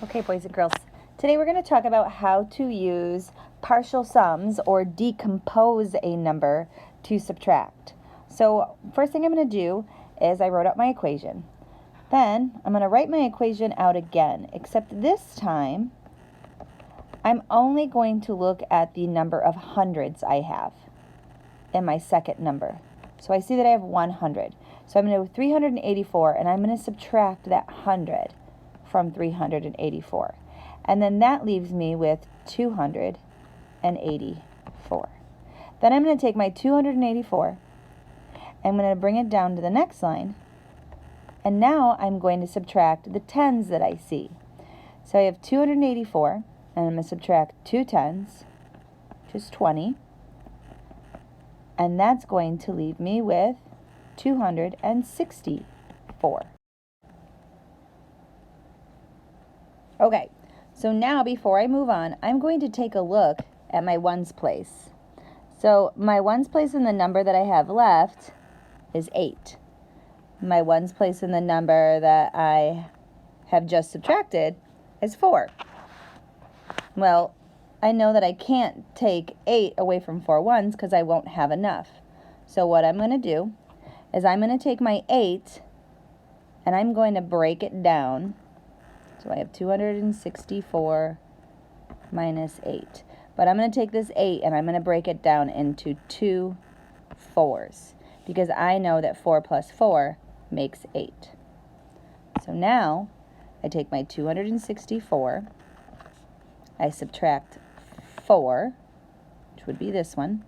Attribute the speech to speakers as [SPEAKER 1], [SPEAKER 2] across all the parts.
[SPEAKER 1] Okay, boys and girls, today we're going to talk about how to use partial sums or decompose a number to subtract. So first thing I'm going to do is I wrote out my equation. Then I'm going to write my equation out again, except this time I'm only going to look at the number of hundreds I have in my second number. So I see that I have 100. So I'm going to do 384 and I'm going to subtract that 100 from 384. And then that leaves me with 284. Then I'm going to take my 284, I'm going to bring it down to the next line, and now I'm going to subtract the tens that I see. So I have 284, and I'm going to subtract 2 tens, which is 20, and that's going to leave me with 264. Okay, so now before I move on, I'm going to take a look at my ones place. So my ones place in the number that I have left is 8. My ones place in the number that I have just subtracted is 4. Well, I know that I can't take 8 away from 4 ones because I won't have enough. So what I'm going to do is I'm going to take my 8 and I'm going to break it down. So I have 264 minus 8. But I'm going to take this 8 and I'm going to break it down into 2 4s because I know that 4 plus 4 makes 8. So now I take my 264, I subtract 4, which would be this one,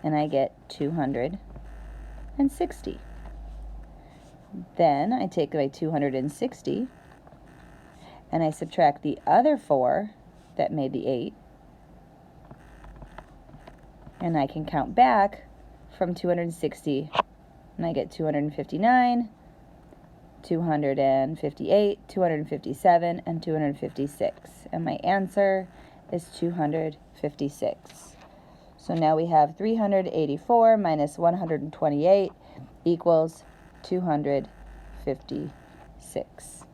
[SPEAKER 1] and I get 260. Then I take my 260 and I subtract the other 4 that made the 8, and I can count back from 260, and I get 259, 258, 257, and 256, and my answer is 256. So now we have 384 minus 128 equals 256.